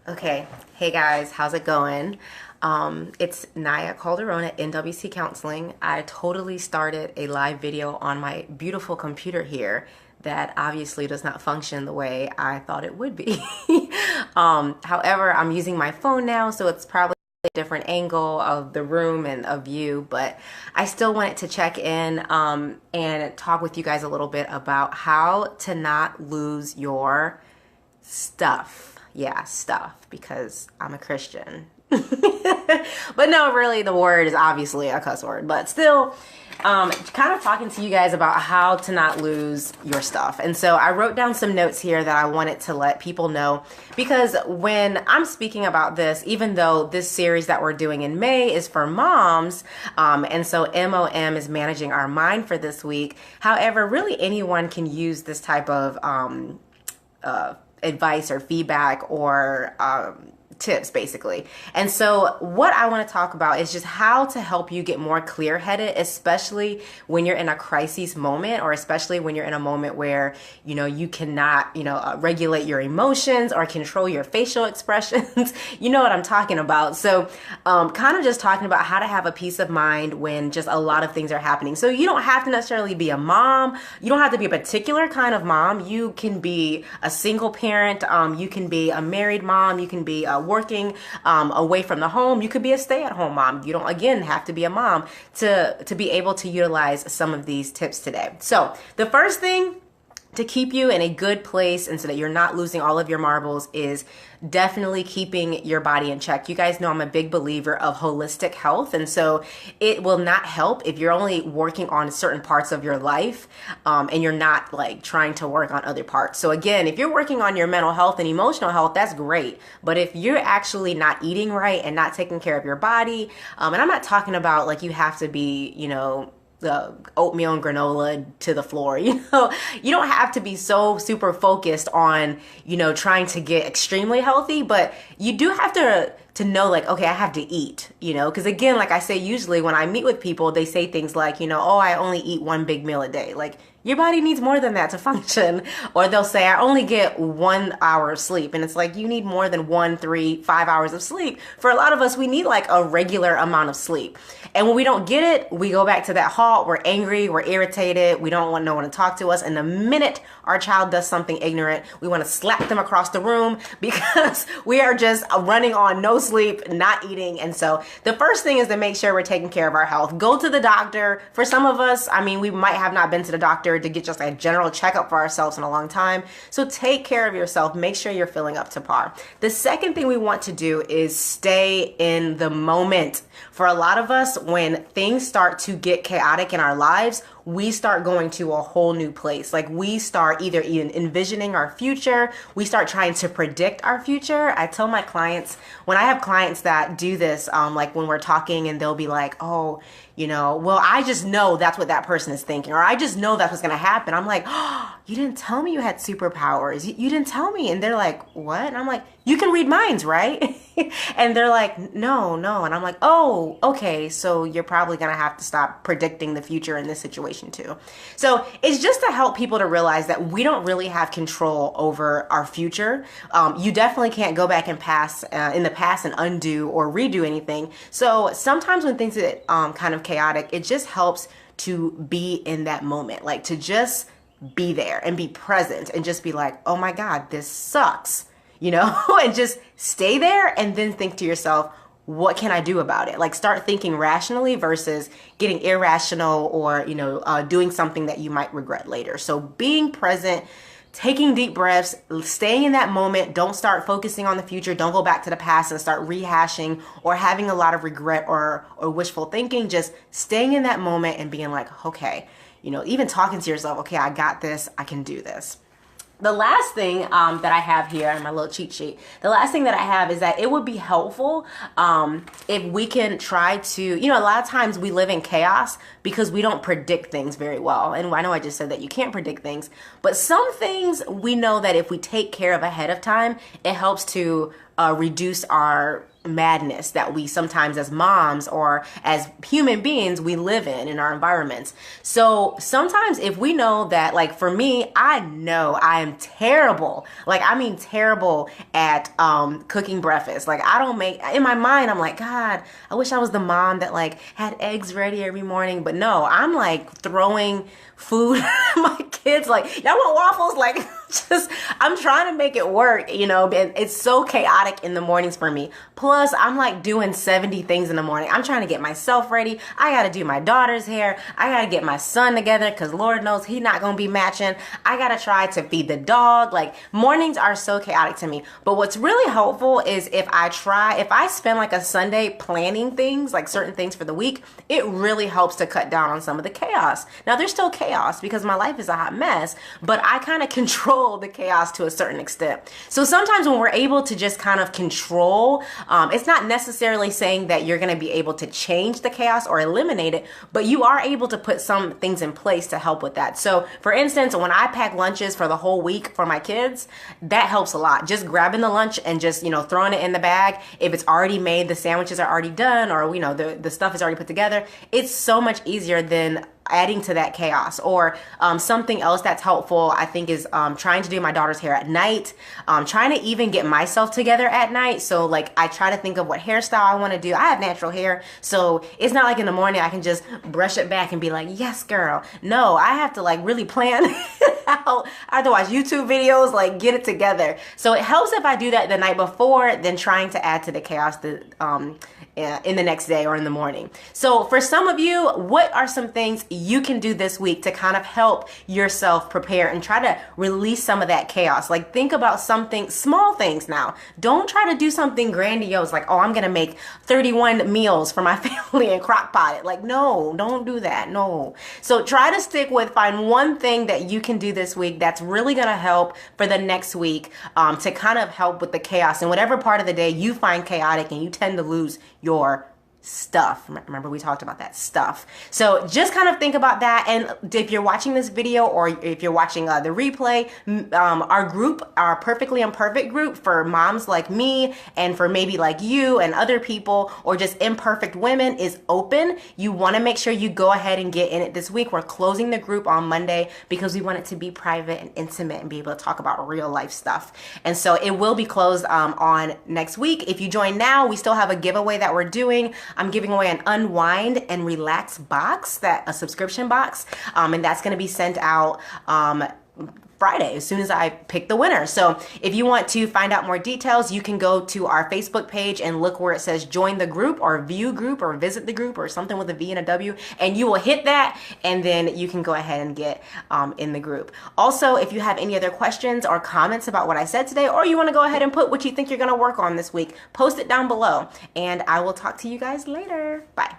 Okay, hey guys, how's it going? It's Naya Calderon at NWC Counseling. I totally started a live video on my beautiful computer here that obviously does not function the way I thought it would be. However, I'm using my phone now, so it's probably a different angle of the room and of you, but I still wanted to check in and talk with you guys a little bit about how to not lose your stuff. Yeah, stuff, because I'm a Christian. But no, really, the word is obviously a cuss word, but still, kind of talking to you guys about how to not lose your stuff. And so I wrote down some notes here that I wanted to let people know, because when I'm speaking about this, even though this series that we're doing in May is for moms, and so MOM is managing our mind for this week. However, really anyone can use this type of advice or feedback or tips, basically. And so what I want to talk about is just how to help you get more clear-headed, especially when you're in a crisis moment, or especially when you're in a moment where, you cannot, regulate your emotions or control your facial expressions. You know what I'm talking about. So kind of just talking about how to have a peace of mind when just a lot of things are happening. So you don't have to necessarily be a mom. You don't have to be a particular kind of mom. You can be a single parent. You can be a married mom. You can be a working away from the home. You could be a stay-at-home mom. You don't, again, have to be a mom to be able to utilize some of these tips today. So the first thing to keep you in a good place and so that you're not losing all of your marbles is definitely keeping your body in check. You guys know I'm a big believer of holistic health, and so it will not help if you're only working on certain parts of your life and you're not like trying to work on other parts. So again, if you're working on your mental health and emotional health, that's great. But if you're actually not eating right and not taking care of your body, and I'm not talking about like you have to be, the oatmeal and granola to the floor. You don't have to be so super focused on, trying to get extremely healthy, but you do have to know, like, okay, I have to eat, because again, like I say, usually when I meet with people, they say things like, oh, I only eat one big meal a day. Like, your body needs more than that to function. Or they'll say, I only get 1 hour of sleep. And it's like, you need more than 1, 3, 5 hours of sleep. For a lot of us, we need like a regular amount of sleep. And when we don't get it, we go back to that halt. We're angry, we're irritated, we don't want no one to talk to us. And the minute our child does something ignorant, we want to slap them across the room because we are just running on no sleep, not eating. And so the first thing is to make sure we're taking care of our health. Go to the doctor. For some of us, we might have not been to the doctor to get just a general checkup for ourselves in a long time. So take care of yourself. Make sure you're filling up to par. The second thing we want to do is stay in the moment. For a lot of us, when things start to get chaotic in our lives, we start going to a whole new place. Like we start either envisioning our future, we start trying to predict our future. I tell my clients, when I have clients that do this, like when we're talking and they'll be like, oh, well, I just know that's what that person is thinking, or I just know that's what's going to happen. I'm like, oh, you didn't tell me you had superpowers. You didn't tell me. And they're like, what? And I'm like, you can read minds, right? And they're like, no. And I'm like, oh, okay. So you're probably going to have to stop predicting the future in this situation too. So it's just to help people to realize that we don't really have control over our future. You definitely can't go back and in the past and undo or redo anything. So sometimes when things get kind of chaotic, it just helps to be in that moment, like to just be there and be present and just be like, oh my God, this sucks, and just stay there and then think to yourself, what can I do about it? Like start thinking rationally versus getting irrational or, doing something that you might regret later. So being present, taking deep breaths, staying in that moment. Don't start focusing on the future. Don't go back to the past and start rehashing or having a lot of regret or wishful thinking. Just staying in that moment and being like, okay, even talking to yourself, okay, I got this. I can do this. The last thing that I have here in my little cheat sheet, the last thing that I have is that it would be helpful if we can try to, a lot of times we live in chaos because we don't predict things very well. And I know I just said that you can't predict things, but some things we know that if we take care of ahead of time, it helps to reduce our madness that we sometimes as moms or as human beings we live in our environments. So sometimes if we know that, like for me, I know I am terrible, like I mean terrible at cooking breakfast. Like I don't make, in my mind I'm like, God, I wish I was the mom that like had eggs ready every morning. But no, I'm like throwing food at my kids like, y'all want waffles? Like just I'm trying to make it work, you know, and it's so chaotic in the mornings for me. Plus I'm like doing 70 things in the morning. I'm trying to get myself ready. I got to do my daughter's hair. I got to get my son together because Lord knows he's not going to be matching. I got to try to feed the dog. Like mornings are so chaotic to me. But what's really helpful is if I spend like a Sunday planning things, like certain things for the week, it really helps to cut down on some of the chaos. Now there's still chaos because my life is a hot mess, but I kind of control the chaos to a certain extent. So sometimes when we're able to just kind of control, it's not necessarily saying that you're going to be able to change the chaos or eliminate it, but you are able to put some things in place to help with that. So for instance, when I pack lunches for the whole week for my kids, that helps a lot. Just grabbing the lunch and just, you know, throwing it in the bag. If it's already made, the sandwiches are already done, or, you know, the stuff is already put together, it's so much easier than adding to that chaos. Or something else that's helpful, I think, is trying to do my daughter's hair at night, trying to even get myself together at night. So like I try to think of what hairstyle I want to do. I have natural hair, so it's not like in the morning I can just brush it back and be like, yes girl. No, I have to like really plan out. I have to watch YouTube videos, like get it together. So it helps if I do that the night before than trying to add to the chaos in the next day or in the morning. So for some of you, what are some things you can do this week to kind of help yourself prepare and try to release some of that chaos? Like think about something, small things now. Don't try to do something grandiose like, oh, I'm going to make 31 meals for my family and crock pot it. Like, no, don't do that. No. So try to find one thing that you can do this week that's really going to help for the next week, to kind of help with the chaos and whatever part of the day you find chaotic and you tend to lose your stuff. Remember we talked about that stuff. So just kind of think about that. And if you're watching this video or if you're watching the replay, our group, our Perfectly Imperfect group for moms like me and for maybe like you and other people or just imperfect women is open. You want to make sure you go ahead and get in it this week. We're closing the group on Monday because we want it to be private and intimate and be able to talk about real life stuff. And so it will be closed on next week. If you join now, we still have a giveaway that we're doing. I'm giving away an unwind and relax box, a subscription box, and that's going to be sent out Friday as soon as I pick the winner. So if you want to find out more details, you can go to our Facebook page and look where it says join the group or view group or visit the group or something with a V and a W, and you will hit that and then you can go ahead and get in the group. Also, if you have any other questions or comments about what I said today, or you want to go ahead and put what you think you're going to work on this week, post it down below and I will talk to you guys later. Bye.